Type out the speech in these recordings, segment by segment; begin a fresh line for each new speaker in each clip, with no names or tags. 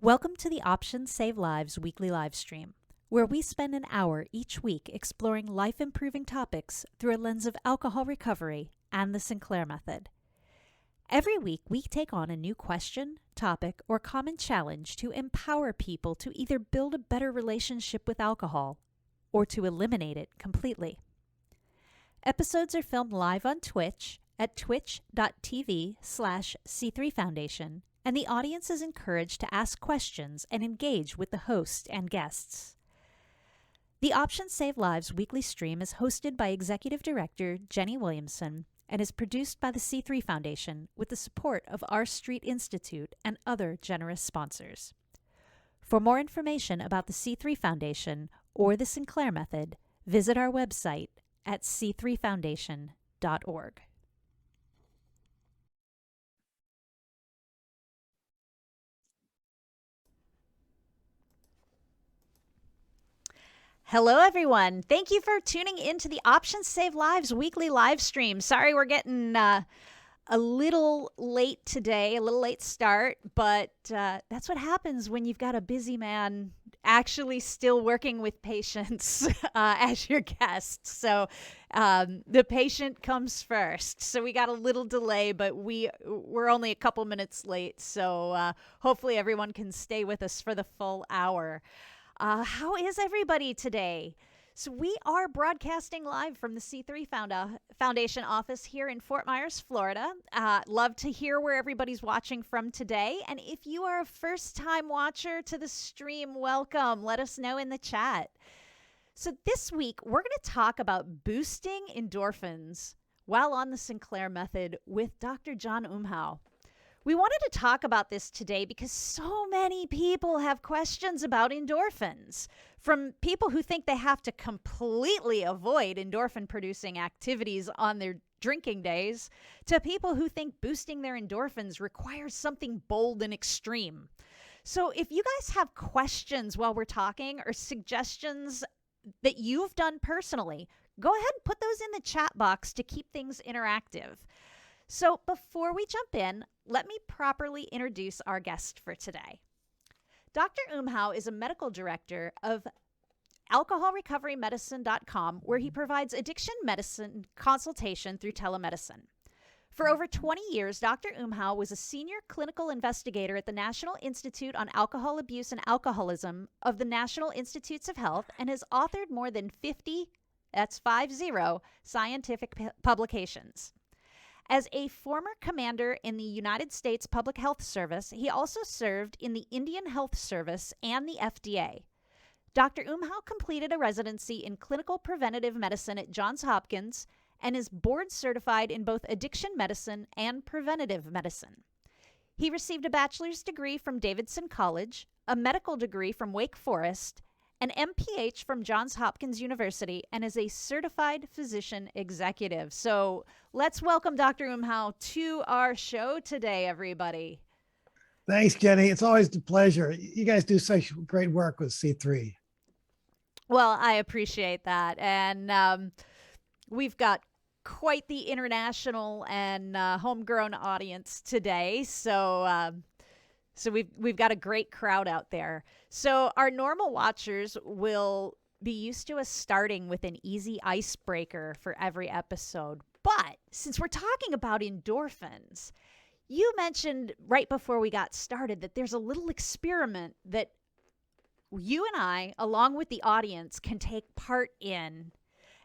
Welcome to the Options Save Lives weekly live stream, where we spend an hour each week exploring life-improving topics through a lens of alcohol recovery and the Sinclair Method. Every week, we take on a new question, topic, or common challenge to empower people to either build a better relationship with alcohol or to eliminate it completely. Episodes are filmed live on Twitch at twitch.tv/C3 Foundation, and the audience is encouraged to ask questions and engage with the host and guests. The Options Save Lives weekly stream is hosted by Executive Director Jenny Williamson and is produced by the C3 Foundation with the support of R Street Institute and other generous sponsors. For more information about the C3 Foundation or the Sinclair Method, visit our website at c3foundation.org. Hello, everyone. Thank you for tuning in to the Options Save Lives weekly live stream. Sorry we're getting a little late today, a little late start, but that's what happens when you've got a busy man actually still working with patients as your guest. So the patient comes first. So we got a little delay, but we're only a couple minutes late. So hopefully everyone can stay with us for the full hour. How is everybody today? So we are broadcasting live from the C3 Foundation office here in Fort Myers, Florida. Love to hear where everybody's watching from today. And if you are a first-time watcher to the stream, welcome. Let us know in the chat. So this week, we're going to talk about boosting endorphins while on the Sinclair Method with Dr. John Umhau. We wanted to talk about this today because so many people have questions about endorphins, from people who think they have to completely avoid endorphin-producing activities on their drinking days, to people who think boosting their endorphins requires something bold and extreme. So if you guys have questions while we're talking or suggestions that you've done personally, go ahead and put those in the chat box to keep things interactive. So before we jump in, let me properly introduce our guest for today. Dr. Umhau is a medical director of alcoholrecoverymedicine.com, where he provides addiction medicine consultation through telemedicine. For over 20 years, Dr. Umhau was a senior clinical investigator at the National Institute on Alcohol Abuse and Alcoholism of the National Institutes of Health and has authored more than 50 scientific publications. As a former commander in the United States Public Health Service, he also served in the Indian Health Service and the FDA. Dr. Umhau completed a residency in clinical preventative medicine at Johns Hopkins and is board certified in both addiction medicine and preventative medicine. He received a bachelor's degree from Davidson College, a medical degree from Wake Forest, an MPH from Johns Hopkins University, and is a certified physician executive. So let's welcome Dr. Umhau to our show today, everybody.
Thanks, Jenny. It's always a pleasure. You guys do such great work with C3.
Well, I appreciate that. And we've got quite the international and homegrown audience today. So we've got a great crowd out there. So our normal watchers will be used to us starting with an easy icebreaker for every episode. But since we're talking about endorphins, you mentioned right before we got started that there's a little experiment that you and I, along with the audience, can take part in.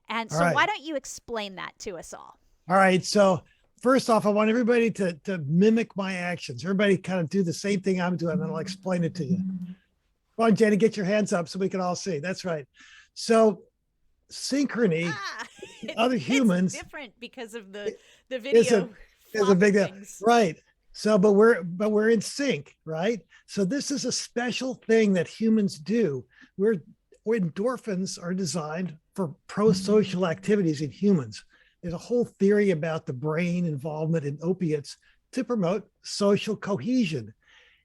And so why don't you explain that to us all?
All right. So first off, I want everybody to mimic my actions. Everybody kind of do the same thing I'm doing, and I'll explain it to you. Come on, Jenny, get your hands up so we can all see. That's right. So synchrony, other humans.
It's different because of the video.
Is a big deal. Right. So, but we're in sync, right? So this is a special thing that humans do. Endorphins are designed for pro-social activities in humans. There's a whole theory about the brain involvement in opiates to promote social cohesion.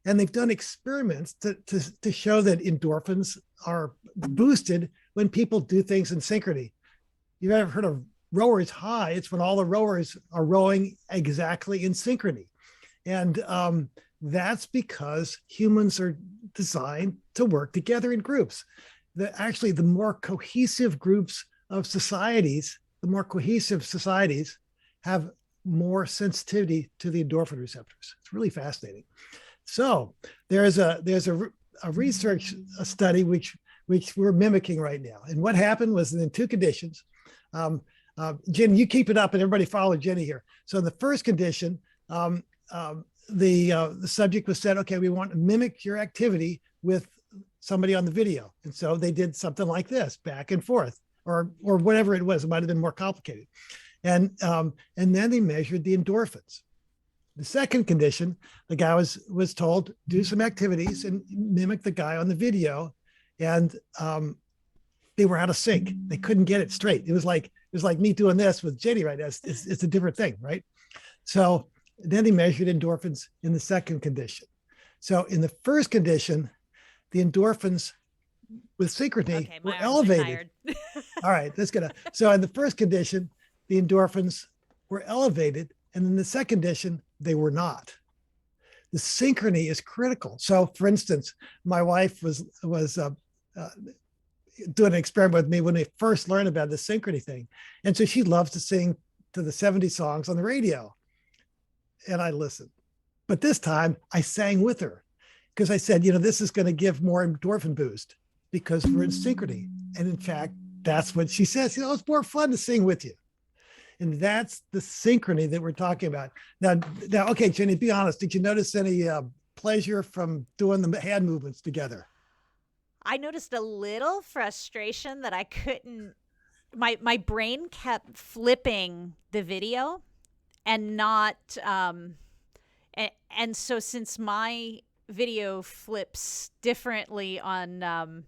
And they've done experiments to show that endorphins are boosted when people do things in synchrony. You've ever heard of rowers high? It's when all the rowers are rowing exactly in synchrony. And that's because humans are designed to work together in groups. Actually, the more cohesive groups of societies, the more cohesive societies have more sensitivity to the endorphin receptors. It's really fascinating. So there's a research study which we're mimicking right now. And what happened was in two conditions. Jen, you keep it up, and everybody follow Jenny here. So in the first condition, the subject was said, okay, we want to mimic your activity with somebody on the video. And so they did something like this, back and forth, or whatever it was. It might have been more complicated. And then they measured the endorphins. The second condition, the guy was told, do some activities and mimic the guy on the video. And they were out of sync. They couldn't get it straight. It was like me doing this with Jenny right now. It's a different thing, right? So then they measured endorphins in the second condition. So in the first condition, the endorphins with synchrony were elevated. All right, let's get it. So in the first condition, the endorphins were elevated, and in the second condition, they were not. The synchrony is critical. So, for instance, my wife was doing an experiment with me when we first learned about the synchrony thing, and so she loves to sing to the 70s songs on the radio, and I listened. But this time, I sang with her because I said, this is going to give more endorphin boost because we're in synchrony. And in fact, that's what she says. It's more fun to sing with you. And that's the synchrony that we're talking about. Now, okay, Jenny, be honest. Did you notice any pleasure from doing the hand movements together?
I noticed a little frustration that I couldn't, my brain kept flipping the video and not, and so since my video flips differently on,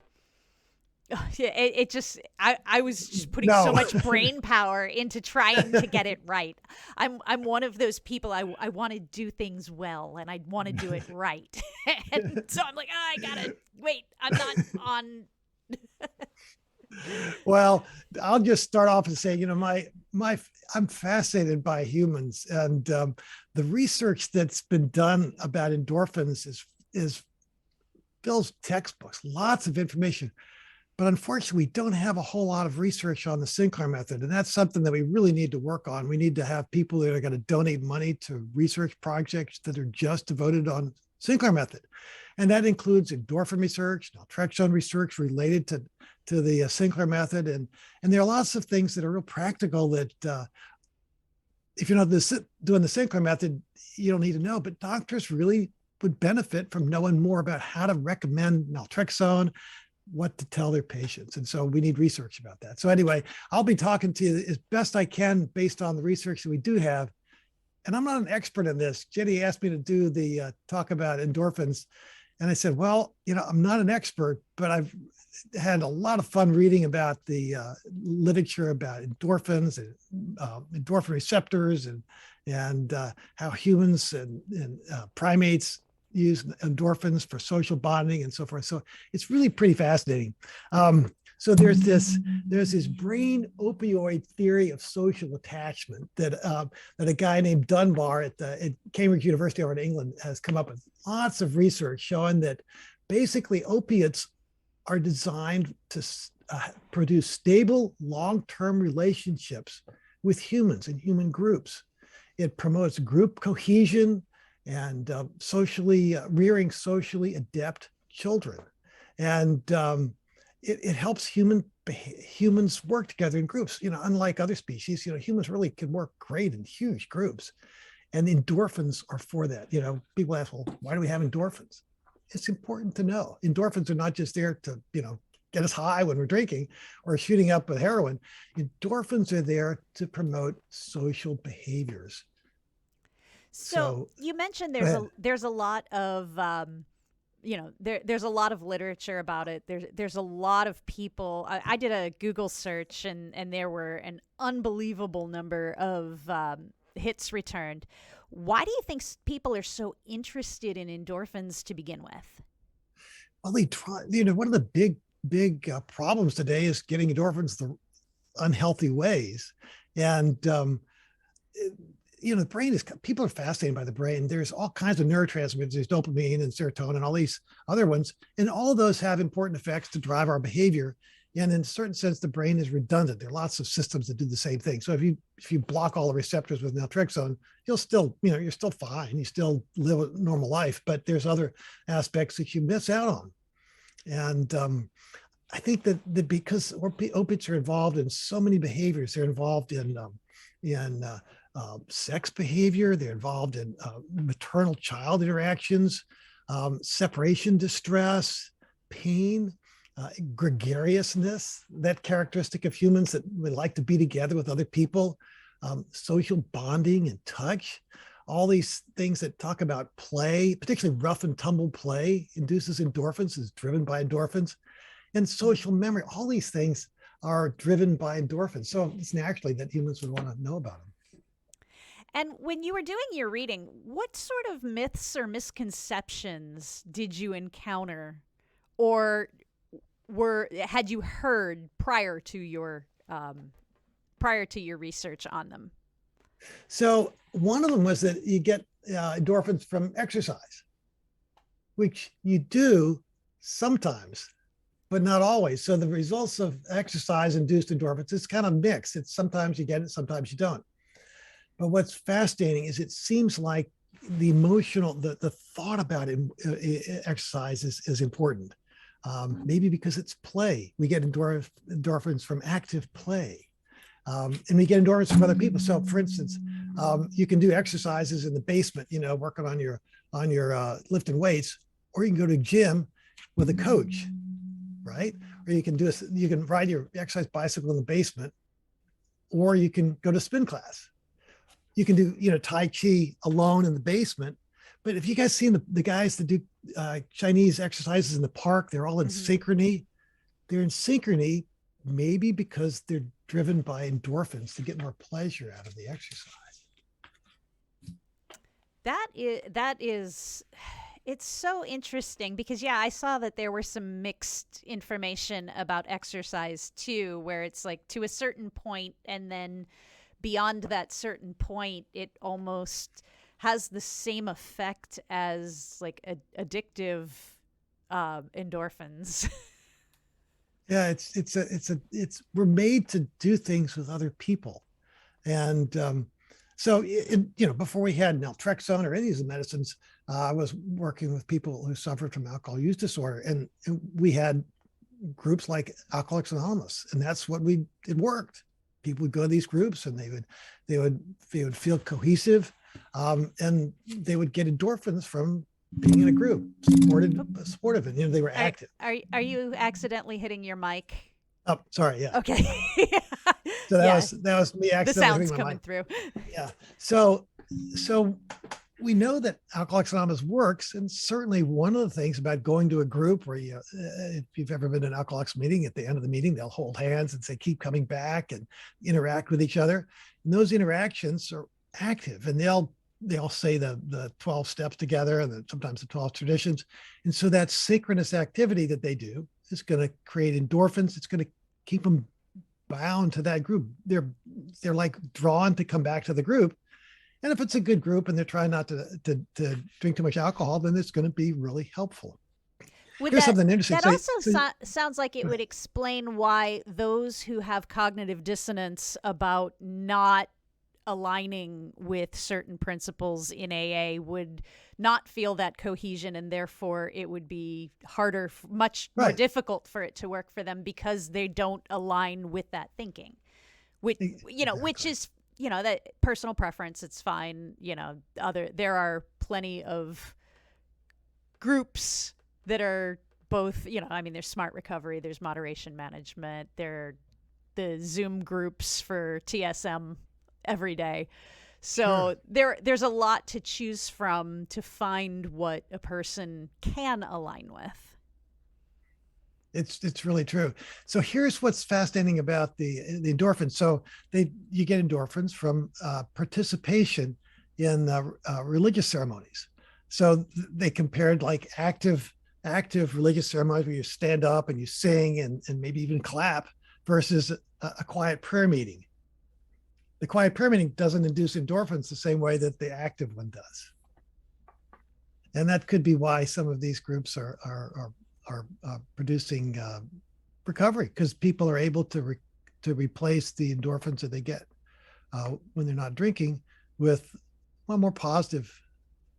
it just I was just putting so much brain power into trying to get it right. I'm one of those people, I want to do things well and I want to do it right. And so I'm like, I gotta wait, I'm not on.
Well, I'll just start off and say, I'm fascinated by humans, and the research that's been done about endorphins is fills textbooks, lots of information. But unfortunately, we don't have a whole lot of research on the Sinclair method. And that's something that we really need to work on. We need to have people that are going to donate money to research projects that are just devoted on Sinclair method. And that includes endorphin research, naltrexone research related to the Sinclair method. And there are lots of things that are real practical that if you're not doing the Sinclair method, you don't need to know. But doctors really would benefit from knowing more about how to recommend naltrexone, what to tell their patients. And so we need research about that. So anyway, I'll be talking to you as best I can based on the research that we do have. And I'm not an expert in this. Jenny asked me to do the talk about endorphins. And I said, well, I'm not an expert, but I've had a lot of fun reading about the literature about endorphins and endorphin receptors and how humans and primates use endorphins for social bonding and so forth. So it's really pretty fascinating. So there's this brain opioid theory of social attachment that a guy named Dunbar at Cambridge University over in England has come up with lots of research showing that basically opiates are designed to produce stable long-term relationships with humans and human groups. It promotes group cohesion and rearing socially adept children. And it helps humans work together in groups. Unlike other species, humans really can work great in huge groups. And endorphins are for that. People ask, well, why do we have endorphins? It's important to know. Endorphins are not just there to, get us high when we're drinking or shooting up with heroin. Endorphins are there to promote social behaviors.
So you mentioned there's a lot of there's a lot of literature about it. There's a lot of people. I did a Google search and there were an unbelievable number of hits returned. Why do you think people are so interested in endorphins to begin with?
Well, they try. One of the big problems today is getting endorphins the unhealthy ways, and the brain is, people are fascinated by the brain. There's all kinds of neurotransmitters, there's dopamine and serotonin and all these other ones. And all of those have important effects to drive our behavior. And in a certain sense, the brain is redundant. There are lots of systems that do the same thing. So if you block all the receptors with naltrexone, you're still fine. You still live a normal life, but there's other aspects that you miss out on. And I think that because opiates are involved in so many behaviors, they're involved in sex behavior, they're involved in maternal-child interactions, separation distress, pain, gregariousness, that characteristic of humans that we like to be together with other people, social bonding and touch, all these things that talk about play, particularly rough and tumble play induces endorphins, is driven by endorphins, and social memory. All these things are driven by endorphins. So it's naturally that humans would want to know about them.
And when you were doing your reading, what sort of myths or misconceptions did you encounter, or had you heard prior to your research on them?
So one of them was that you get endorphins from exercise, which you do sometimes, but not always. So the results of exercise-induced endorphins is kind of mixed. It's sometimes you get it, sometimes you don't. But what's fascinating is it seems like the emotional, the thought about exercise is important. Maybe because it's play. We get endorphins from active play. And we get endorphins from other people. So for instance, you can do exercises in the basement, working on your lifting weights, or you can go to a gym with a coach, right? Or you can ride your exercise bicycle in the basement, or you can go to spin class. You can do, Tai Chi alone in the basement. But if you guys seen the guys that do Chinese exercises in the park, they're all in synchrony. They're in synchrony maybe because they're driven by endorphins to get more pleasure out of the exercise.
That is it's so interesting because I saw that there were some mixed information about exercise too, where it's like to a certain point, and then beyond that certain point, it almost has the same effect as like addictive endorphins.
Yeah, we're made to do things with other people, and so before we had naltrexone or any of these medicines, I was working with people who suffered from alcohol use disorder, and we had groups like Alcoholics Anonymous, and that's what it worked. People would go to these groups, and they would feel cohesive, and they would get endorphins from being in a group, supportive, and they were active.
Are you accidentally hitting your mic?
Oh, sorry. Yeah.
Okay.
So that was me accidentally.
The sound's
hitting my
coming
mic.
through.
Yeah. So we know that Alcoholics Anonymous works, and certainly one of the things about going to a group where if you've ever been to an Alcoholics meeting, at the end of the meeting they'll hold hands and say keep coming back and interact with each other. And those interactions are active, and they'll say the 12 steps together, and then sometimes the 12 traditions. And so that synchronous activity that they do is going to create endorphins. It's going to keep them bound to that group. They're like drawn to come back to the group. And if it's a good group and they're trying not to drink too much alcohol, then it's going to be really helpful. Here's something interesting.
That also sounds like it would explain why those who have cognitive dissonance about not aligning with certain principles in AA would not feel that cohesion, and therefore it would be harder, much more difficult for it to work for them because they don't align with that thinking, which is that personal preference. It's fine. There are plenty of groups that are both, there's smart recovery, there's moderation management, there are the Zoom groups for TSM every day. So there's a lot to choose from to find what a person can align with.
It's really true. So here's what's fascinating about the endorphins. So you get endorphins from participation in religious ceremonies. So they compared like active religious ceremonies where you stand up and you sing and maybe even clap versus a quiet prayer meeting. The quiet pyrimidine doesn't induce endorphins the same way that the active one does. And that could be why some of these groups are producing recovery, because people are able to replace the endorphins that they get when they're not drinking with a more positive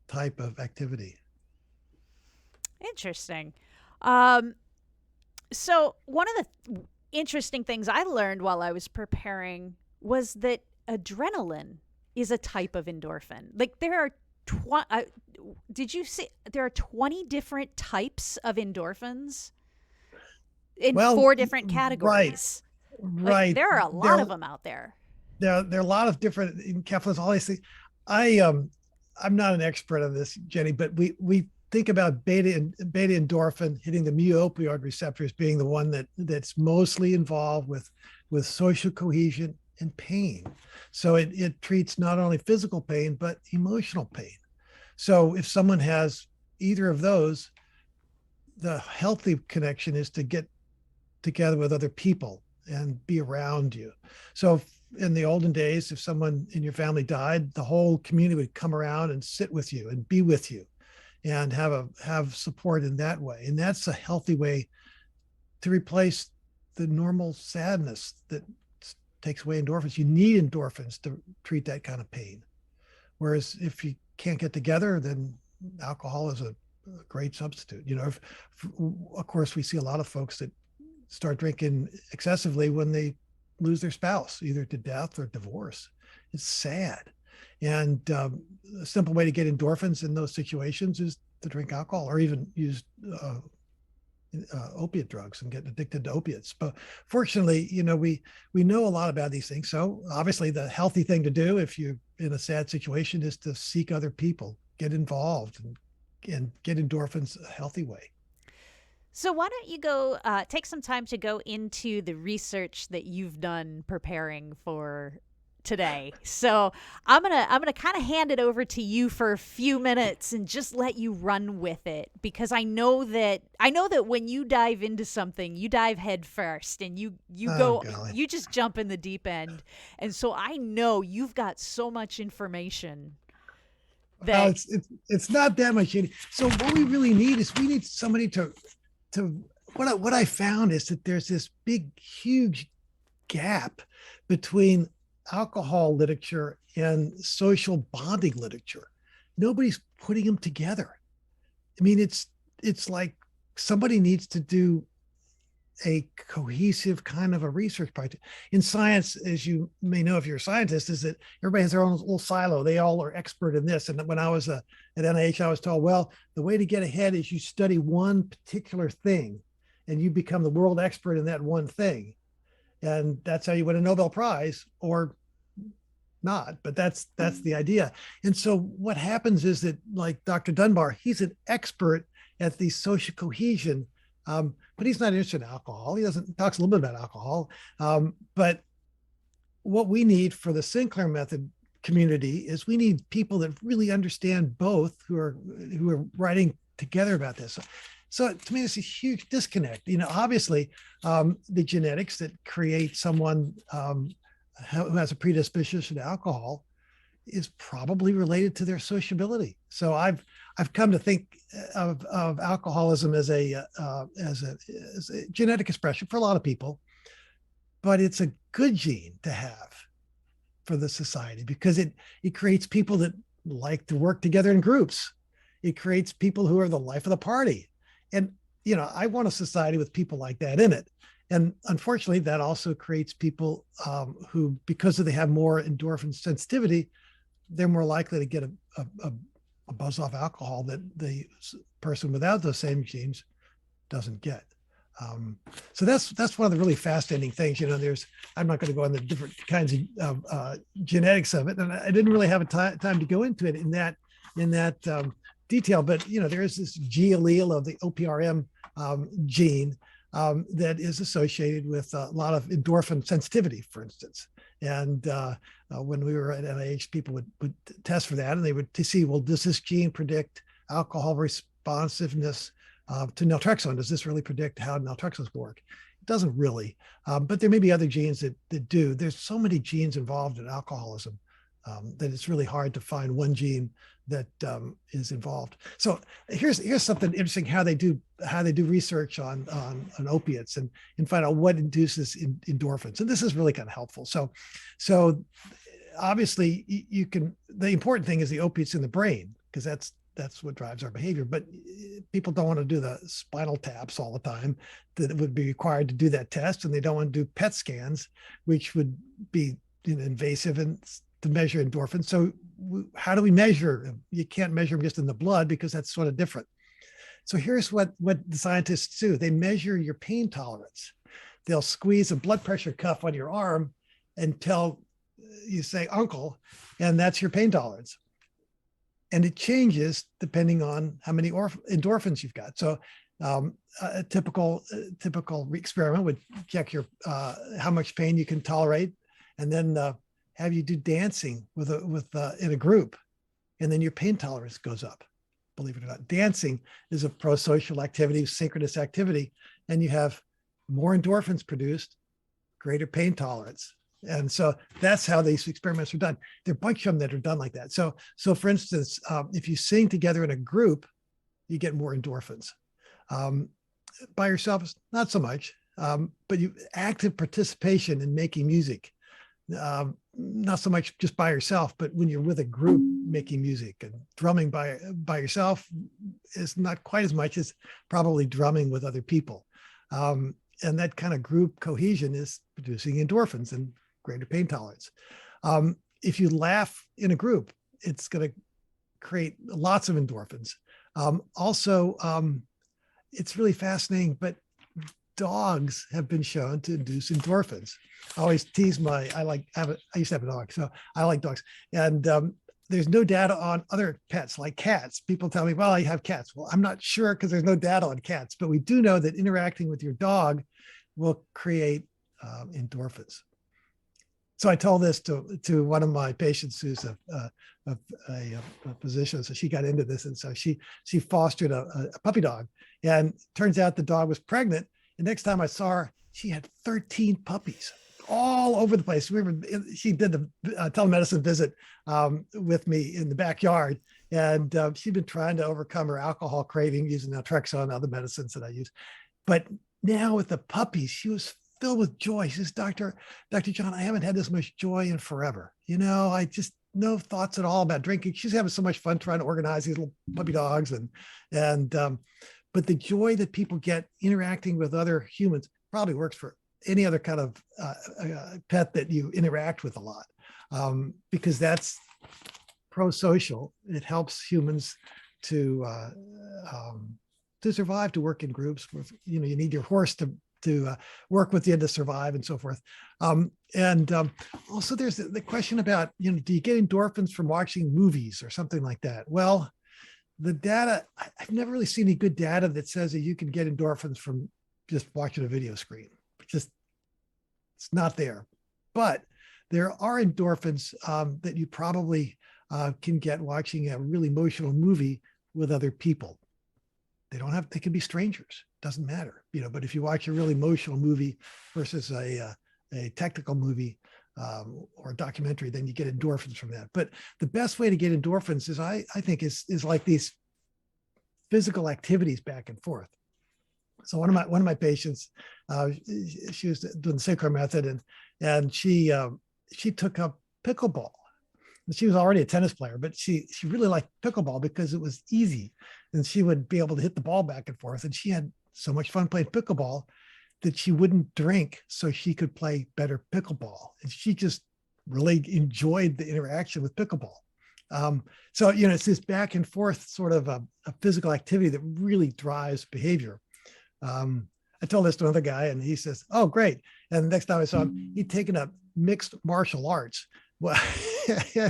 type of activity.
Interesting. So one of the interesting things I learned while I was preparing was that adrenaline is a type of endorphin. Like there are did you see there are 20 different types of endorphins in
Well,
4 different
right,
categories? Like
right.
there are a lot of them out there.
There are a lot of different encapsulations. All these things. I'm not an expert on this, Jenny, but we think about beta endorphin hitting the mu opioid receptors being the one that's mostly involved with social cohesion and pain. So it treats not only physical pain but emotional pain. So if someone has either of those, the healthy connection is to get together with other people and be around you. So in the olden days, if someone in your family died, the whole community would come around and sit with you and be with you and have support in that way. And that's a healthy way to replace the normal sadness that takes away endorphins. You need endorphins to treat that kind of pain. Whereas if you can't get together, then alcohol is a great substitute. Of course, we see a lot of folks that start drinking excessively when they lose their spouse, either to death or divorce. It's sad. And a simple way to get endorphins in those situations is to drink alcohol or even use opiate drugs and get addicted to opiates. But fortunately, we know a lot about these things. So obviously the healthy thing to do if you're in a sad situation is to seek other people, get involved and get endorphins a healthy way.
So why don't you go take some time to go into the research that you've done preparing for today. So I'm gonna kind of hand it over to you for a few minutes and just let you run with it, because I know that when you dive into something, you dive head first and you
Golly.
you just jump in the deep end. And so I know you've got so much information that
it's not that much. So what we really need is we need somebody to what I found is that there's this big, huge gap between alcohol literature and social bonding literature. Nobody's putting them together. I mean, it's like somebody needs to do a cohesive kind of a research project. In science, as you may know if you're a scientist, is that everybody has their own little silo. They all are expert in this. And when I was at NIH, I was told, well, the way to get ahead is you study one particular thing and you become the world expert in that one thing. And that's how you win a Nobel Prize, or not, but that's the idea. And so what happens is that, like Dr. Dunbar, he's an expert at the social cohesion, but he's not interested in alcohol. He talks a little bit about alcohol. But what we need for the Sinclair Method community is we need people that really understand both, who are writing together about this. So to me, it's a huge disconnect. Obviously, the genetics that create someone who has a predisposition to alcohol is probably related to their sociability. So I've come to think of alcoholism as a genetic expression for a lot of people, but it's a good gene to have for the society because it creates people that like to work together in groups. It creates people who are the life of the party. And, I want a society with people like that in it. And unfortunately, that also creates people who, because they have more endorphin sensitivity, they're more likely to get a buzz off alcohol that the person without those same genes doesn't get. So that's one of the really fascinating things. I'm not going to go on the different kinds of genetics of it, and I didn't really have a time to go into it in that detail. But there is this G allele of the OPRM gene that is associated with a lot of endorphin sensitivity, for instance. And when we were at NIH, people would test for that, and they would to see, well, does this gene predict alcohol responsiveness to naltrexone. Does this really predict how naltrexones work? It doesn't really, but there may be other genes that do. There's so many genes involved in alcoholism that it's really hard to find one gene that is involved. So here's something interesting: how they do research on opiates and find out what induces endorphins. And this is really kind of helpful. So obviously you can. The important thing is the opiates in the brain, because that's what drives our behavior. But people don't want to do the spinal taps all the time that would be required to do that test, and they don't want to do PET scans, which would be invasive and to measure endorphins. So how do we measure them? You can't measure them just in the blood, because that's sort of different. So here's what the scientists do. They measure your pain tolerance. They'll squeeze a blood pressure cuff on your arm until you say uncle, and that's your pain tolerance. And it changes depending on how many endorphins you've got. So a typical experiment would check your how much pain you can tolerate, and then have you do dancing in a group, and then your pain tolerance goes up. Believe it or not, dancing is a pro-social activity, synchronous activity, and you have more endorphins produced, greater pain tolerance. And so that's how these experiments are done. There are a bunch of them that are done like that. So for instance, if you sing together in a group, you get more endorphins. By yourself, not so much, but active participation in making music. Not so much just by yourself, but when you're with a group making music. And drumming by yourself is not quite as much as probably drumming with other people. And that kind of group cohesion is producing endorphins and greater pain tolerance. If you laugh in a group, it's going to create lots of endorphins. Also, it's really fascinating, but dogs have been shown to induce endorphins. I always tease I used to have a dog, so I like dogs. And there's no data on other pets like cats. People tell me, well, I have cats. Well, I'm not sure, because there's no data on cats, but we do know that interacting with your dog will create endorphins. So I told this to one of my patients who's a physician. So she got into this, and so she fostered a puppy dog, and turns out the dog was pregnant. And next time I saw her, she had 13 puppies all over the place. She did the telemedicine visit with me in the backyard, and she'd been trying to overcome her alcohol craving using naltrexone and other medicines that I use. But now with the puppies, she was filled with joy. She says, Dr. John, I haven't had this much joy in forever. I just no thoughts at all about drinking. She's having so much fun trying to organize these little puppy dogs, but the joy that people get interacting with other humans probably works for any other kind of pet that you interact with a lot, because that's pro-social. It helps humans to survive, to work in groups. You need your horse to work with you to survive, and so forth. Also, there's the question about, do you get endorphins from watching movies or something like that? Well, the data, I've never really seen any good data that says that you can get endorphins from just watching a video screen. It's not there. But there are endorphins that you probably can get watching a really emotional movie with other people. They can be strangers. Doesn't matter, but if you watch a really emotional movie versus a technical movie, or a documentary, then you get endorphins from that. But the best way to get endorphins is, I think, is like these physical activities back and forth. So one of my patients, she was doing the Sinclair Method, and she took up pickleball. And she was already a tennis player, but she really liked pickleball because it was easy, and she would be able to hit the ball back and forth. And she had so much fun playing pickleball that she wouldn't drink so she could play better pickleball. And she just really enjoyed the interaction with pickleball. So, it's this back and forth sort of a physical activity that really drives behavior. I told this to another guy, and he says, oh, great. And the next time I saw him, he'd taken up mixed martial arts. Well,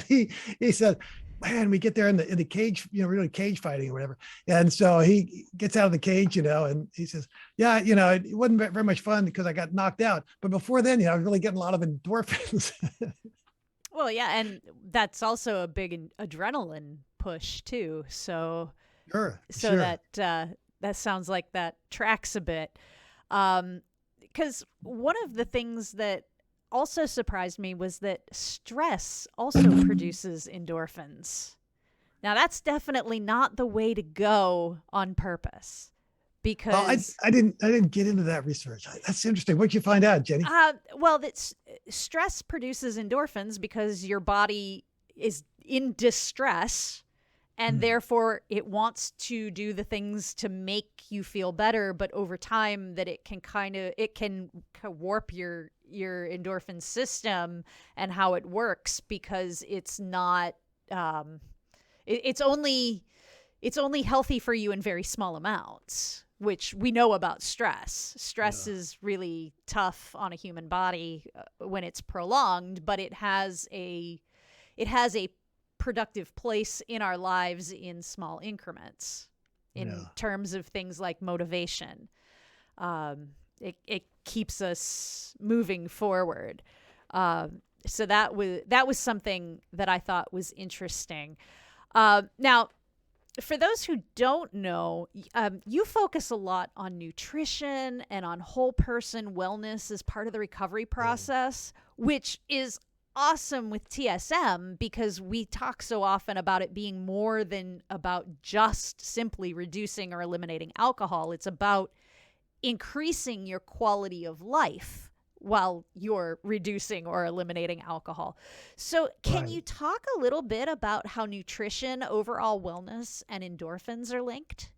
he said, man, we get there in the cage, really cage fighting or whatever. And so he gets out of the cage, and he says, yeah, it wasn't very much fun because I got knocked out. But before then, I was really getting a lot of endorphins.
Well, yeah. And that's also a big adrenaline push too. So,
Sure.
that that sounds like that tracks a bit. Because one of the things that also surprised me was that stress also produces endorphins. Now, that's definitely not the way to go on purpose,
Well,
because
I didn't get into that research. That's interesting. What'd you find out, Jenny?
well, that stress produces endorphins because your body is in distress, and therefore it wants to do the things to make you feel better, but over time that it can warp your endorphin system and how it works, because it's not it's only healthy for you in very small amounts, which we know about stress. Stress is really tough on a human body when it's prolonged, but it has a productive place in our lives in small increments in terms of things like motivation. It keeps us moving forward. So that was something that I thought was interesting. Now, for those who don't know, you focus a lot on nutrition and on whole person wellness as part of the recovery process, which is awesome with TSM, because we talk so often about it being more than about just simply reducing or eliminating alcohol. It's about increasing your quality of life while you're reducing or eliminating alcohol. So can you talk a little bit about how nutrition, overall wellness, and endorphins are linked?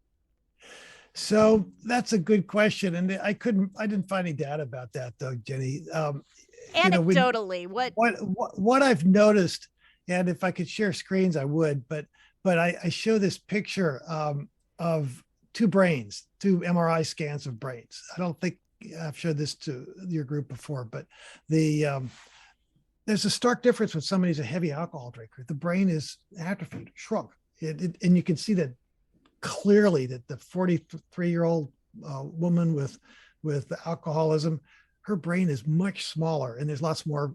So that's a good question. And I didn't find any data about that though, Jenny.
Anecdotally,
what I've noticed, and if I could share screens, I would, but I show this picture of two MRI scans of brains. I don't think I've showed this to your group before, but there's a stark difference when somebody's a heavy alcohol drinker. The brain is atrophied, shrunk, and you can see that clearly, that the 43-year-old woman with alcoholism, her brain is much smaller, and there's lots more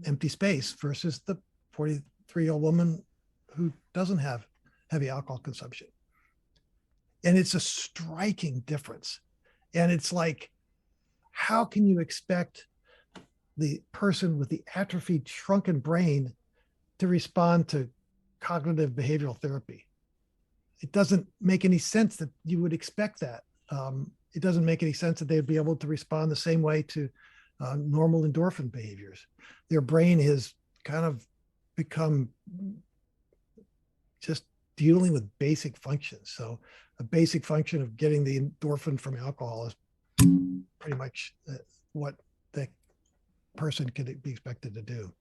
empty space versus the 43-year-old woman who doesn't have heavy alcohol consumption. And it's a striking difference. And it's like, how can you expect the person with the atrophied, shrunken brain to respond to cognitive behavioral therapy? It doesn't make any sense that you would expect that. It doesn't make any sense that they'd be able to respond the same way to normal endorphin behaviors. Their brain has kind of become just dealing with basic functions. So a basic function of getting the endorphin from alcohol is pretty much what the person could be expected to do.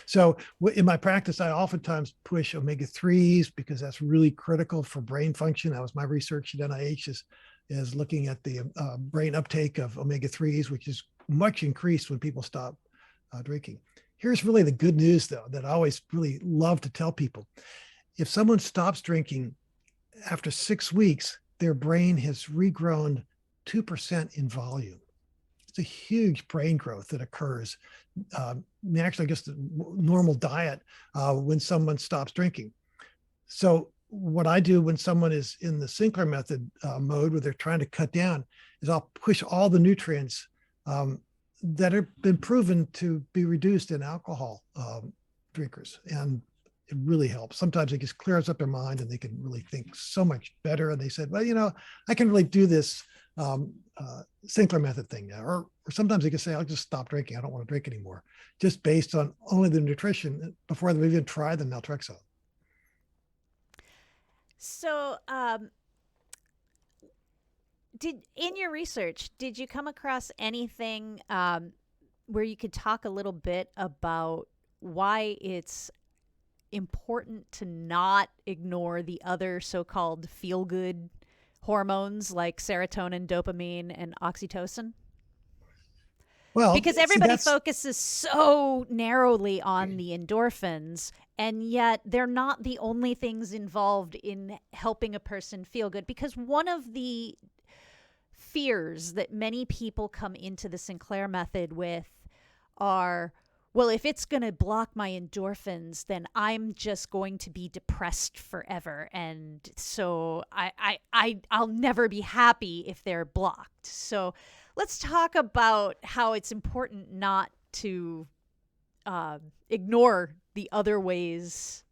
So in my practice, I oftentimes push omega-3s because that's really critical for brain function. That was my research at NIH, is looking at the brain uptake of omega-3s, which is much increased when people stop drinking. Here's really the good news, though, that I always really love to tell people. If someone stops drinking, after 6 weeks, their brain has regrown 2% in volume. It's a huge brain growth that occurs naturally, just the normal diet when someone stops drinking. So what I do when someone is in the Sinclair Method mode, where they're trying to cut down, is I'll push all the nutrients that have been proven to be reduced in alcohol drinkers. And it really helps. Sometimes it just clears up their mind and they can really think so much better. And they said, well, I can really do this Sinclair Method thing now. Or sometimes they can say, I'll just stop drinking. I don't want to drink anymore, just based on only the nutrition before they've even tried the naltrexone.
So, in your research, did you come across anything where you could talk a little bit about why it's important to not ignore the other so-called feel-good hormones like serotonin, dopamine, and oxytocin?
Well,
because everybody focuses so narrowly on the endorphins, and yet they're not the only things involved in helping a person feel good. Because one of the fears that many people come into the Sinclair Method with are, well, if it's going to block my endorphins, then I'm just going to be depressed forever. And so I'll never be happy if they're blocked. So let's talk about how it's important not to ignore the other ways,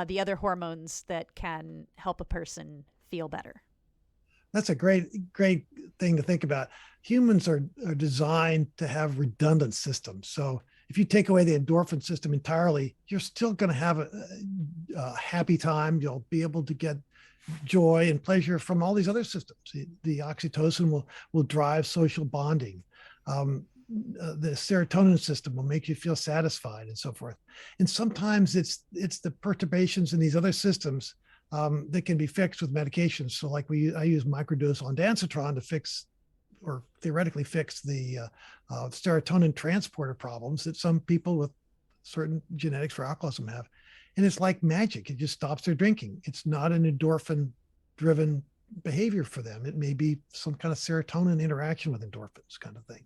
the other hormones that can help a person feel better.
That's a great thing to think about. Humans are designed to have redundant systems. So if you take away the endorphin system entirely, you're still going to have a happy time. You'll be able to get joy and pleasure from all these other systems. The oxytocin will drive social bonding. The serotonin system will make you feel satisfied and so forth. And sometimes it's the perturbations in these other systems that can be fixed with medications. So like I use microdose ondansetron to fix or theoretically fix the serotonin transporter problems that some people with certain genetics for alcoholism have. And it's like magic. It just stops their drinking. It's not an endorphin driven behavior for them. It may be some kind of serotonin interaction with endorphins kind of thing.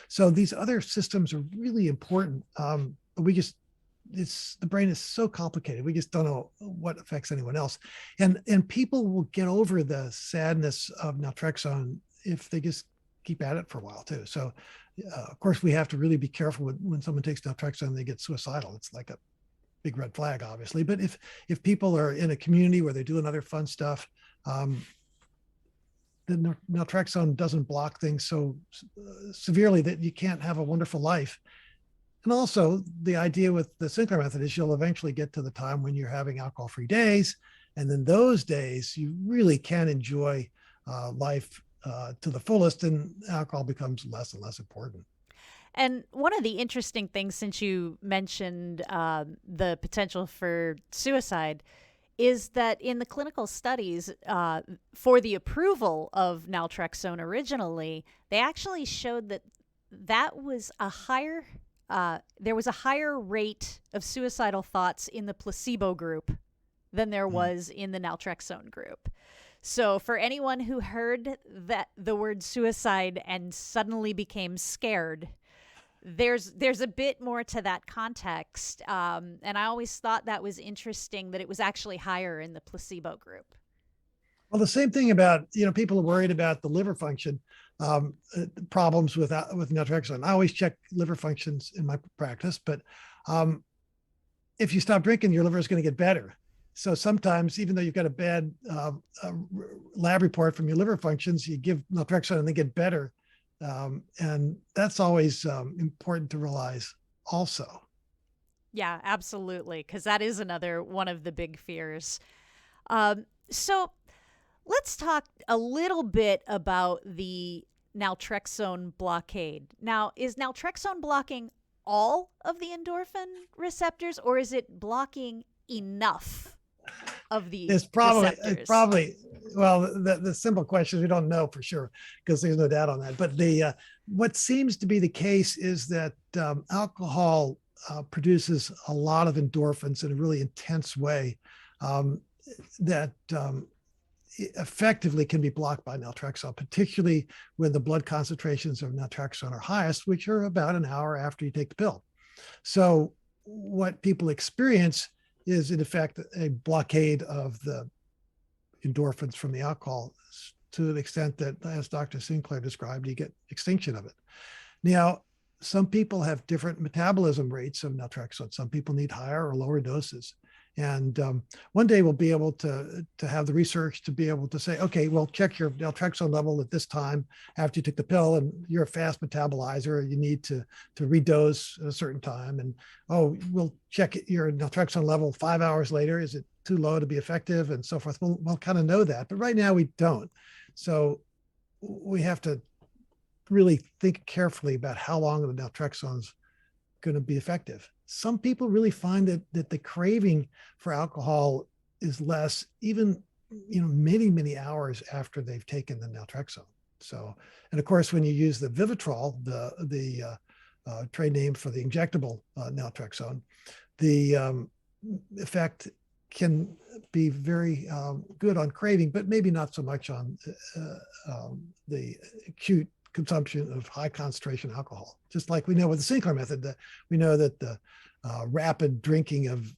So these other systems are really important. But the brain is so complicated. We just don't know what affects anyone else. And people will get over the sadness of naltrexone if they just keep at it for a while too. So of course we have to really be careful when someone takes naltrexone and they get suicidal. It's like a big red flag, obviously. But if people are in a community where they're doing other fun stuff, the naltrexone doesn't block things so severely that you can't have a wonderful life. And also the idea with the Sinclair method is you'll eventually get to the time when you're having alcohol-free days. And then those days you really can enjoy life to the fullest, and alcohol becomes less and less important.
And one of the interesting things, since you mentioned the potential for suicide, is that in the clinical studies for the approval of naltrexone originally, they actually showed that was a higher there was a higher rate of suicidal thoughts in the placebo group than there was in the naltrexone group. So for anyone who heard that the word suicide and suddenly became scared, there's a bit more to that context. And I always thought that was interesting that it was actually higher in the placebo group.
Well, the same thing about, people are worried about the liver function problems with naltrexone. I always check liver functions in my practice, but if you stop drinking, your liver is going to get better. So sometimes, even though you've got a bad lab report from your liver functions, you give naltrexone and they get better. And that's always important to realize also.
Yeah, absolutely. Because that is another one of the big fears. So let's talk a little bit about the naltrexone blockade. Now, is naltrexone blocking all of the endorphin receptors, or is it blocking enough of the receptors?
Well, the simple question, we don't know for sure because there's no data on that. But what seems to be the case is that alcohol produces a lot of endorphins in a really intense way that effectively can be blocked by naltrexone, particularly when the blood concentrations of naltrexone are highest, which are about an hour after you take the pill. So what people experience is in effect a blockade of the endorphins from the alcohol to the extent that, as Dr. Sinclair described, you get extinction of it. Now, some people have different metabolism rates of naltrexone. Some people need higher or lower doses. And one day we'll be able to have the research to be able to say, okay, well, check your naltrexone level at this time after you took the pill, and you're a fast metabolizer. You need to redose at a certain time. And we'll check your naltrexone level 5 hours later. Is it too low to be effective, and so forth? We'll kind of know that, but right now we don't. So we have to really think carefully about how long the naltrexone's going to be effective. Some people really find that the craving for alcohol is less, even many hours after they've taken the naltrexone. So, and of course, when you use the Vivitrol, the trade name for the injectable naltrexone, the effect can be very good on craving, but maybe not so much on the acute consumption of high concentration alcohol. Just like we know with the Sinclair method, that we know that the rapid drinking of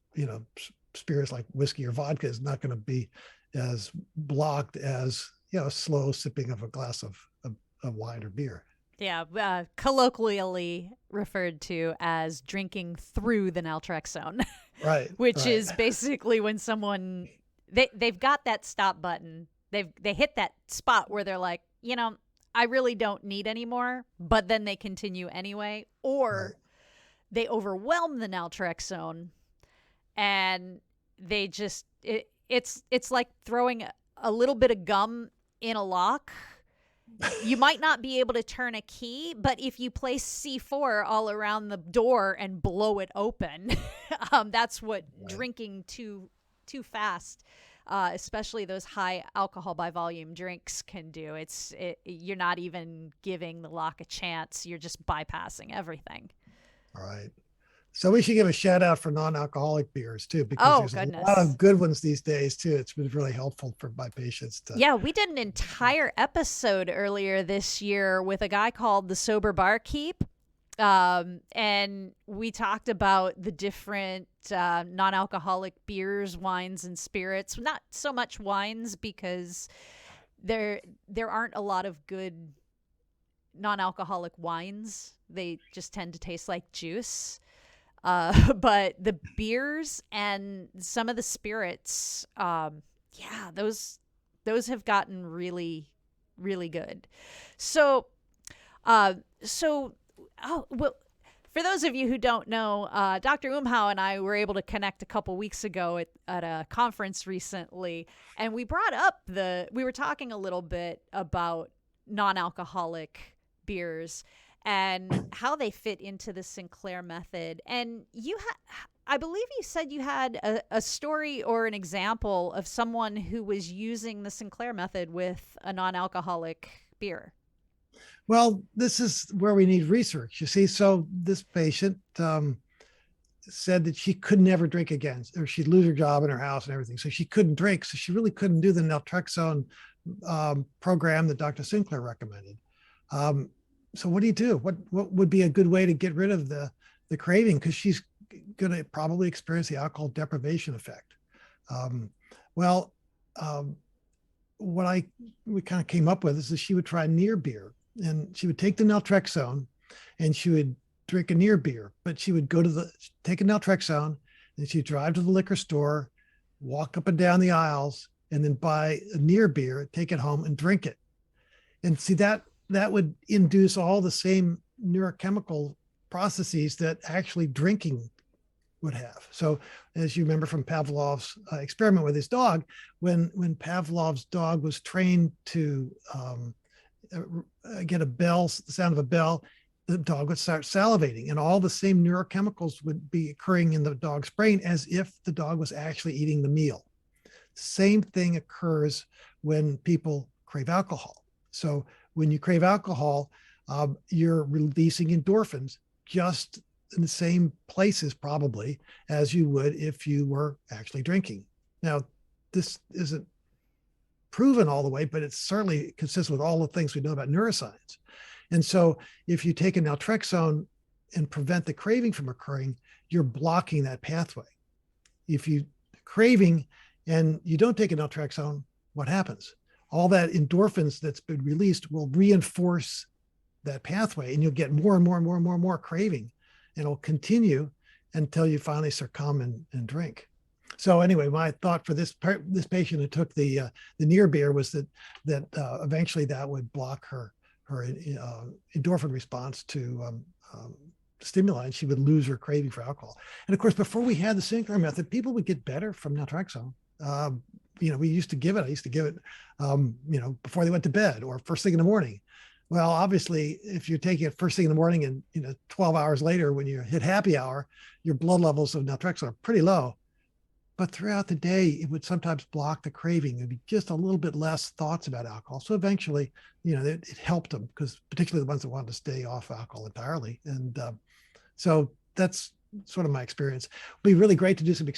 spirits like whiskey or vodka is not going to be as blocked as slow sipping of a glass of wine or beer.
Yeah, colloquially referred to as drinking through the naltrexone,
right?
Which
right.
is basically when someone they've got that stop button, they hit that spot where they're like, I really don't need any more, but then they continue anyway, or they overwhelm the naltrexone, and they just it's like throwing a little bit of gum in a lock. You might not be able to turn a key, but if you place C4 all around the door and blow it open, that's what drinking too fast, especially those high alcohol by volume drinks, can do. You're not even giving the lock a chance. You're just bypassing everything.
All right. So we should give a shout out for non-alcoholic beers too, because there's a lot of good ones these days too. It's been really helpful for my patients.
Yeah, we did an entire episode earlier this year with a guy called the Sober Barkeep. And we talked about the different non-alcoholic beers, wines, and spirits. Not so much wines, because there aren't a lot of good non-alcoholic wines. They just tend to taste like juice. But the beers and some of the spirits, those have gotten really, really good. So, well, for those of you who don't know, Dr. Umhau and I were able to connect a couple weeks ago at a conference recently, and we brought up we were talking a little bit about non-alcoholic beers and how they fit into the Sinclair method. And I believe you said you had a story or an example of someone who was using the Sinclair method with a non-alcoholic beer.
Well, this is where we need research, you see. So this patient said that she could never drink again, or she'd lose her job and her house and everything. So she couldn't drink. So she really couldn't do the naltrexone program that Dr. Sinclair recommended. So what do you do? What would be a good way to get rid of the craving? Because she's going to probably experience the alcohol deprivation effect. What we kind of came up with is that she would try near beer, and she would take the naltrexone and she would drink a near beer, but she would take a naltrexone and she'd drive to the liquor store, walk up and down the aisles, and then buy a near beer, take it home and drink it. And see, that would induce all the same neurochemical processes that actually drinking would have. So as you remember from Pavlov's experiment with his dog, when Pavlov's dog was trained to get the sound of a bell, the dog would start salivating, and all the same neurochemicals would be occurring in the dog's brain as if the dog was actually eating the meal. Same thing occurs when people crave alcohol. So when you crave alcohol, you're releasing endorphins just in the same places probably as you would if you were actually drinking. Now, this isn't proven all the way, but it's certainly consistent with all the things we know about neuroscience. And so if you take a naltrexone and prevent the craving from occurring, you're blocking that pathway. If you craving and you don't take a naltrexone, what happens? All that endorphins that's been released will reinforce that pathway, and you'll get more and more and more and more and more craving, and it'll continue until you finally succumb and drink. So anyway, my thought for this patient who took the near beer was that eventually that would block her endorphin response to stimuli, and she would lose her craving for alcohol. And of course, before we had the Sinclair method, people would get better from naltrexone. I used to give it, before they went to bed or first thing in the morning. Well, obviously, if you're taking it first thing in the morning and 12 hours later, when you hit happy hour, your blood levels of naltrexone are pretty low. But throughout the day, it would sometimes block the craving. It'd be just a little bit less thoughts about alcohol. So eventually, it helped them, because particularly the ones that wanted to stay off alcohol entirely. And so that's sort of my experience. It'd be really great to do some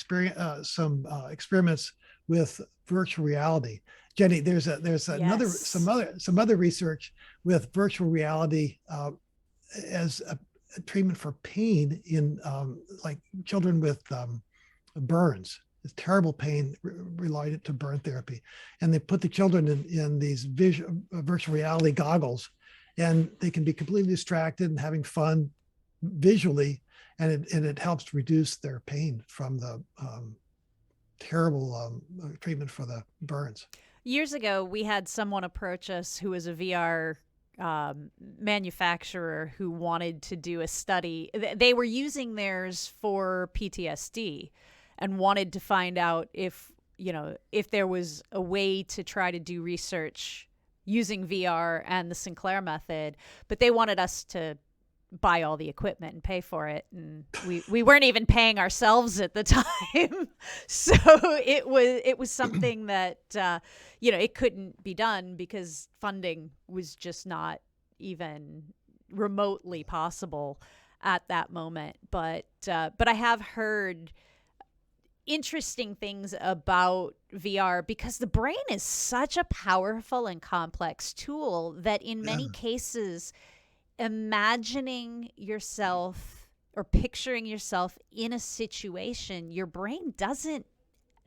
experiments with virtual reality, Jenny, there's another
Yes.
some other research with virtual reality as a treatment for pain in like children with burns. It's terrible pain related to burn therapy, and they put the children in these virtual reality goggles, and they can be completely distracted and having fun visually, and it helps reduce their pain from the terrible treatment for the burns.
Years ago, we had someone approach us who was a VR manufacturer who wanted to do a study. They were using theirs for PTSD and wanted to find out if, if there was a way to try to do research using VR and the Sinclair method, but they wanted us to buy all the equipment and pay for it, and we weren't even paying ourselves at the time. So it was something that it couldn't be done because funding was just not even remotely possible at that moment. But I have heard interesting things about VR because the brain is such a powerful and complex tool that in many cases imagining yourself or picturing yourself in a situation, your brain doesn't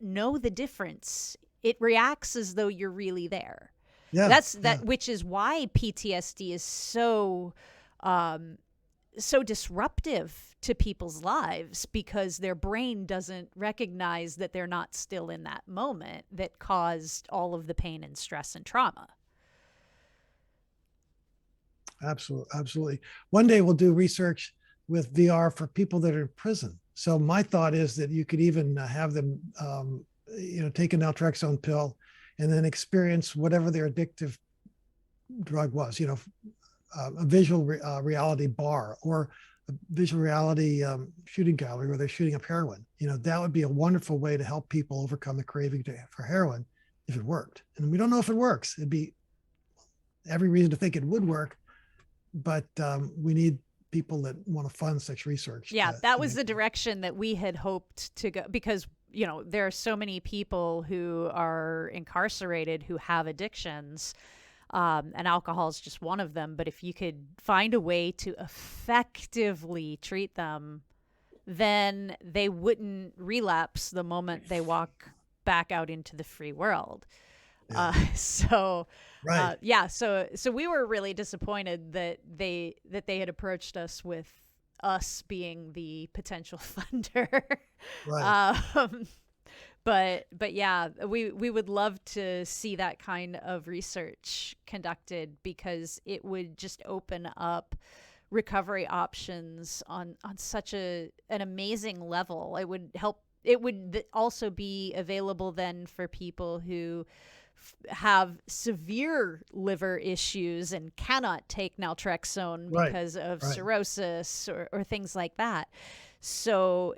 know the difference. It reacts as though you're really there. Which is why PTSD is so disruptive to people's lives, because their brain doesn't recognize that they're not still in that moment that caused all of the pain and stress and trauma.
Absolutely. One day we'll do research with VR for people that are in prison. So my thought is that you could even have them, take a naltrexone pill and then experience whatever their addictive drug was, a visual reality bar or a visual reality shooting gallery where they're shooting up heroin. That would be a wonderful way to help people overcome the craving for heroin if it worked. And we don't know if it works. It'd be every reason to think it would work, but we need people that want to fund such research.
Yeah, that was the direction that we had hoped to go, because there are so many people who are incarcerated who have addictions, and alcohol is just one of them. But if you could find a way to effectively treat them, then they wouldn't relapse the moment they walk back out into the free world.
Right.
So we were really disappointed that they had approached us with us being the potential funder.
Right.
But yeah, we would love to see that kind of research conducted, because it would just open up recovery options on such an amazing level. It would help. It would also be available then for people who have severe liver issues and cannot take naltrexone because of cirrhosis or things like that. So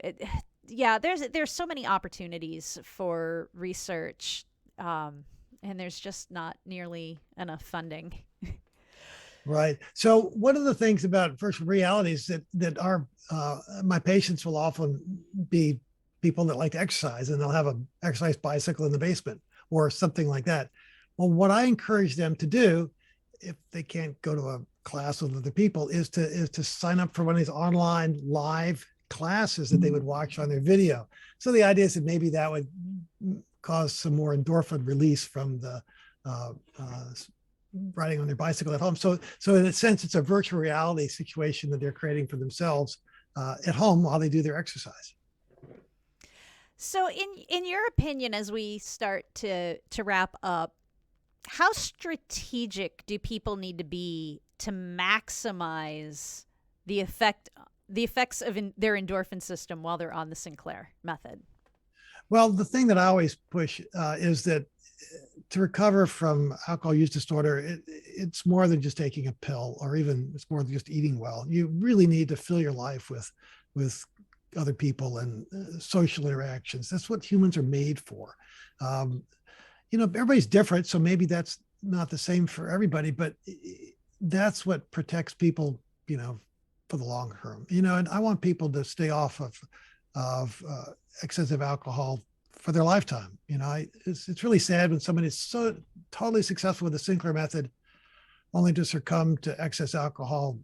there's so many opportunities for research, and there's just not nearly enough funding.
Right. So one of the things about virtual realities that are my patients will often be people that like to exercise, and they'll have an exercise bicycle in the basement or something like that. Well, what I encourage them to do, if they can't go to a class with other people, is to sign up for one of these online live classes that they would watch on their video. So the idea is that maybe that would cause some more endorphin release from the riding on their bicycle at home. So in a sense, it's a virtual reality situation that they're creating for themselves at home while they do their exercise.
So in your opinion, as we start to wrap up, how strategic do people need to be to maximize the effects of their endorphin system while they're on the Sinclair method?
Well, the thing that I always push is that to recover from alcohol use disorder, it's more than just taking a pill, or even it's more than just eating well. You really need to fill your life with other people and social interactions. That's what humans are made for. Everybody's different, so maybe that's not the same for everybody, but that's what protects people, for the long term. And I want people to stay off of excessive alcohol for their lifetime. It's really sad when somebody is so totally successful with the Sinclair method, only to succumb to excess alcohol,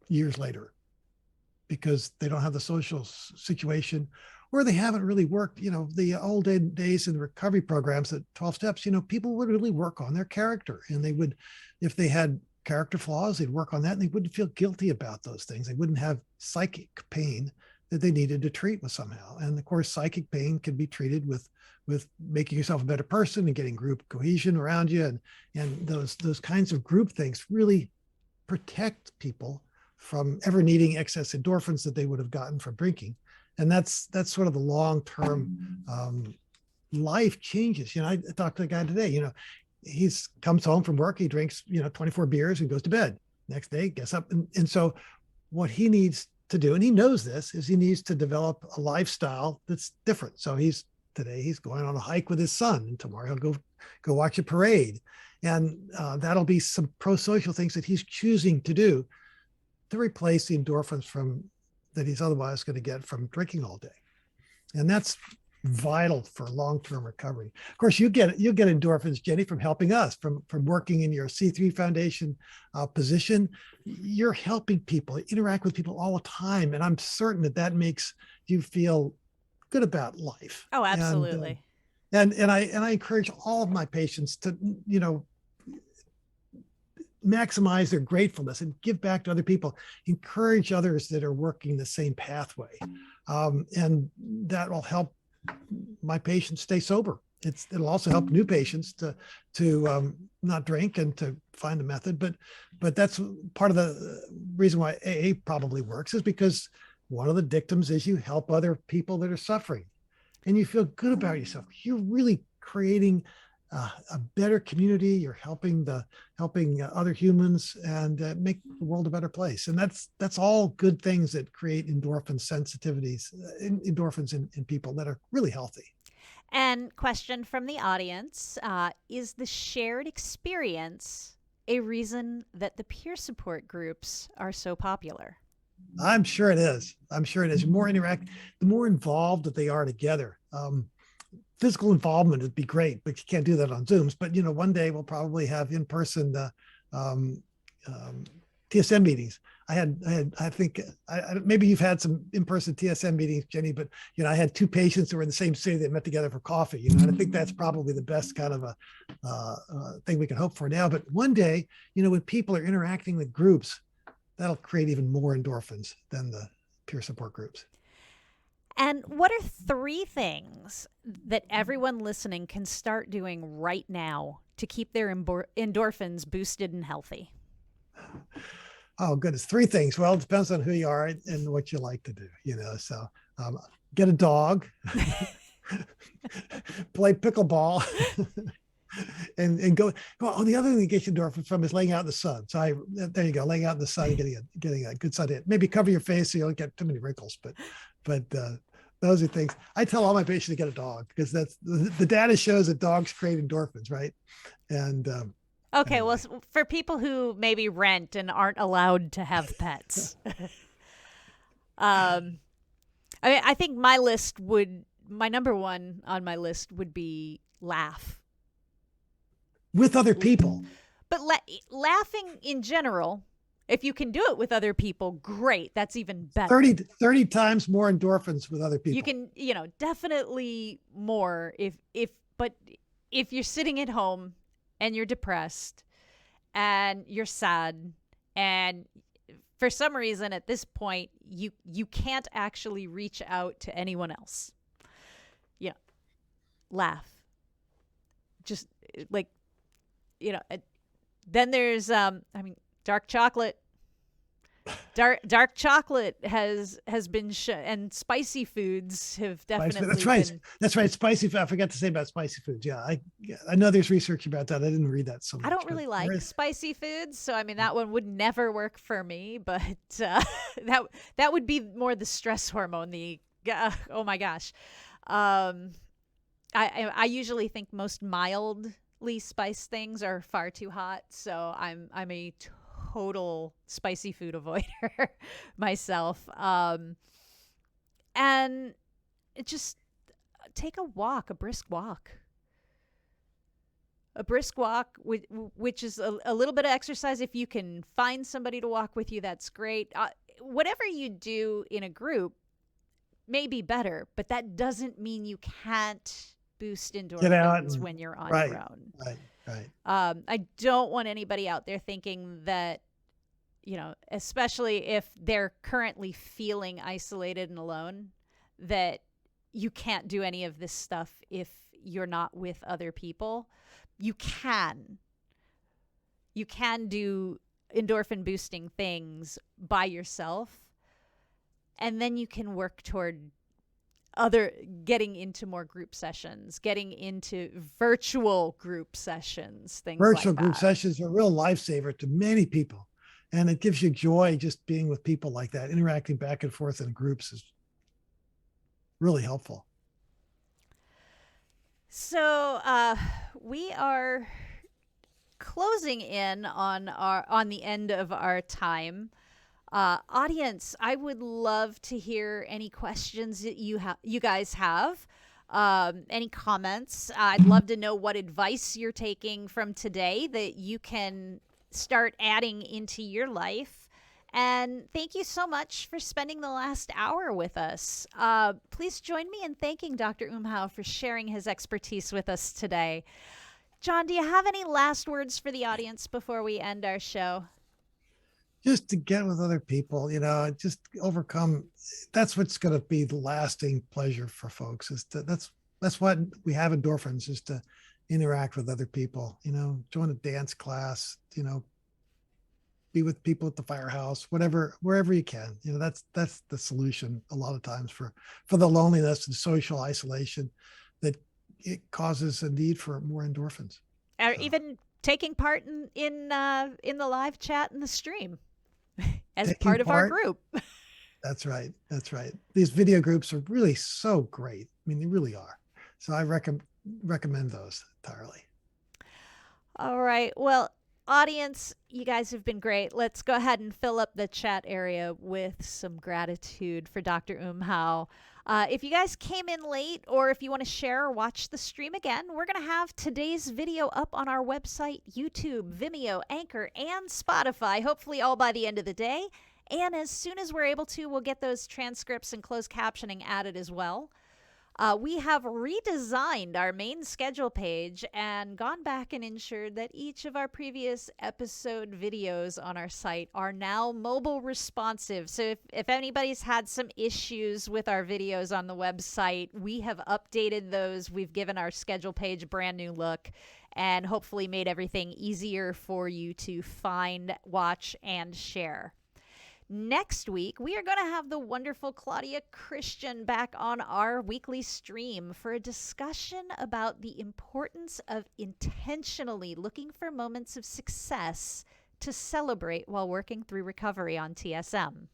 years later, because they don't have the social situation, or they haven't really worked. The old days in the recovery programs at 12 steps, people would really work on their character, and they would, if they had character flaws, they'd work on that, and they wouldn't feel guilty about those things. They wouldn't have psychic pain that they needed to treat with somehow. And of course, psychic pain can be treated with making yourself a better person and getting group cohesion around you. And those kinds of group things really protect people from ever needing excess endorphins that they would have gotten from drinking. And that's sort of the long-term life changes. I talked to a guy today, he's comes home from work, he drinks, 24 beers and goes to bed. Next day, gets up. And so what he needs to do, and he knows this, is he needs to develop a lifestyle that's different. So today he's going on a hike with his son, and tomorrow he'll go watch a parade. And that'll be some pro-social things that he's choosing to do to replace the endorphins that he's otherwise going to get from drinking all day. And that's vital for long-term recovery. Of course, you get endorphins, Jenny, from helping us, from working in your C3 Foundation position. You're helping people, interact with people all the time, and I'm certain that makes you feel good about life.
Oh, absolutely.
And I encourage all of my patients to maximize their gratefulness and give back to other people. Encourage others that are working the same pathway, and that will help my patients stay sober. It'll also help new patients to not drink and to find a method. But that's part of the reason why AA probably works, is because one of the dictums is you help other people that are suffering, and you feel good about yourself. You're really creating a better community. You're helping other humans and make the world a better place. And that's all good things that create endorphin sensitivities, endorphins in people that are really healthy.
And question from the audience, is the shared experience a reason that the peer support groups are so popular?
I'm sure it is. The more the more involved that they are together. Physical involvement would be great, but you can't do that on Zooms. But one day we'll probably have in-person TSM meetings. I think maybe you've had some in-person TSM meetings, Jenny, but I had two patients who were in the same city that met together for coffee. And I think that's probably the best kind of a thing we can hope for now. But one day, when people are interacting with groups, that'll create even more endorphins than the peer support groups.
And what are 3 things that everyone listening can start doing right now to keep their endorphins boosted and healthy?
Oh, goodness. 3 things. Well, it depends on who you are and what you like to do, So get a dog, play pickleball, and go. Oh, the other thing that gets you endorphins from is laying out in the sun. So there you go, laying out in the sun, getting a good sun in. Maybe cover your face so you don't get too many wrinkles, but those are things. I tell all my patients to get a dog, because that's the data shows that dogs create endorphins, right? And
okay,
anyway.
Well, for people who maybe rent and aren't allowed to have pets, I think my number 1 on my list would be laugh
with other people.
But laughing in general. If you can do it with other people, great. That's even better.
30 times more endorphins with other people.
You can, definitely more but if you're sitting at home and you're depressed and you're sad, and for some reason at this point you can't actually reach out to anyone else. Laugh. Just like, then there's dark chocolate. Dark chocolate has been and spicy foods have definitely.
That's right. Spicy food. I forgot to say about spicy foods. Yeah, I know there's research about that. I didn't read that so much.
I don't really like spicy foods, so that one would never work for me. But that would be more the stress hormone. Oh my gosh, I usually think most mildly spiced things are far too hot, so I'm a total spicy food avoider myself. And it just, take a walk, a brisk walk. A brisk walk, which is a little bit of exercise. If you can find somebody to walk with you, that's great. Whatever you do in a group may be better, but that doesn't mean you can't boost endorphins when you're on your own.
Right.
I don't want anybody out there thinking that, especially if they're currently feeling isolated and alone, that you can't do any of this stuff if you're not with other people. You can do endorphin boosting things by yourself, and then you can work toward getting into more group sessions, getting into virtual group sessions, things like that.
Virtual group sessions are a real lifesaver to many people. And it gives you joy just being with people like that. Interacting back and forth in groups is really helpful.
So we are closing in on the end of our time. Audience, I would love to hear any questions that you guys have, any comments. I'd love to know what advice you're taking from today that you can start adding into your life. And thank you so much for spending the last hour with us. Please join me in thanking Dr. Umhau for sharing his expertise with us today. John, do you have any last words for the audience before we end our show?
Just to get with other people, just overcome. That's what's going to be the lasting pleasure for folks. That's what we have endorphins, is to interact with other people. Join a dance class. Be with people at the firehouse, wherever you can. That's the solution a lot of times for the loneliness and social isolation that it causes a need for more endorphins.
Or even taking part in the live chat and the stream as part of our group.
That's right. These video groups are really so great. I mean, they really are. So I recommend those entirely. All
right. Well, audience, you guys have been great. Let's go ahead and fill up the chat area with some gratitude for Dr. Umhau. If you guys came in late, or if you want to share or watch the stream again, we're going to have today's video up on our website, YouTube, Vimeo, Anchor, and Spotify, hopefully all by the end of the day. And as soon as we're able to, we'll get those transcripts and closed captioning added as well. We have redesigned our main schedule page and gone back and ensured that each of our previous episode videos on our site are now mobile responsive. So if anybody's had some issues with our videos on the website, we have updated those. We've given our schedule page a brand new look and hopefully made everything easier for you to find, watch, and share. Next week, we are going to have the wonderful Claudia Christian back on our weekly stream for a discussion about the importance of intentionally looking for moments of success to celebrate while working through recovery on TSM.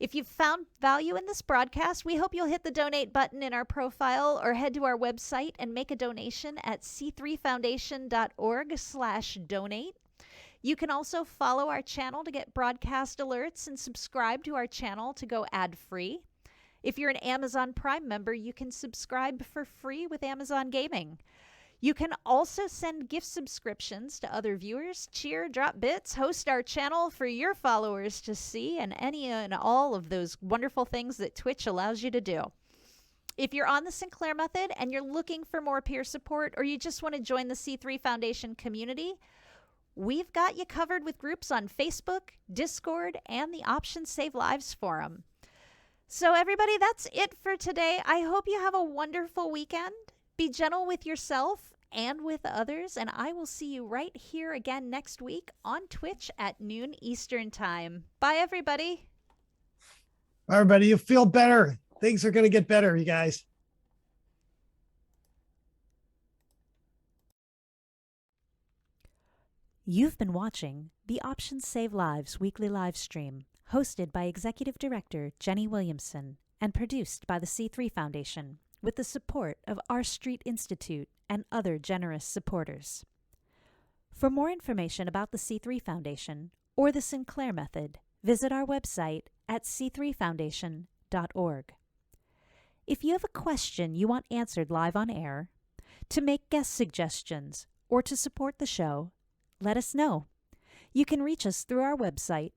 If you've found value in this broadcast, we hope you'll hit the donate button in our profile or head to our website and make a donation at c3foundation.org/donate. You can also follow our channel to get broadcast alerts and subscribe to our channel to go ad-free. If you're an Amazon Prime member, you can subscribe for free with Amazon Gaming. You can also send gift subscriptions to other viewers, cheer, drop bits, host our channel for your followers to see, and any and all of those wonderful things that Twitch allows you to do. If you're on the Sinclair Method and you're looking for more peer support, or you just want to join the C3 Foundation community, we've got you covered with groups on Facebook, Discord, and the Options Save Lives forum. So everybody, that's it for today. I hope you have a wonderful weekend. Be gentle with yourself and with others, and I will see you right here again next week on Twitch at noon Eastern Time. Bye, everybody.
Everybody, you feel better. Things are going to get better, you guys.
You've been watching the Options Save Lives weekly live stream, hosted by Executive Director Jenny Williamson and produced by the C3 Foundation with the support of R Street Institute and other generous supporters. For more information about the C3 Foundation or the Sinclair Method, visit our website at c3foundation.org. If you have a question you want answered live on air, to make guest suggestions, or to support the show, let us know. You can reach us through our website,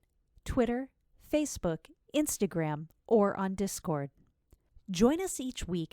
Twitter, Facebook, Instagram, or on Discord. Join us each week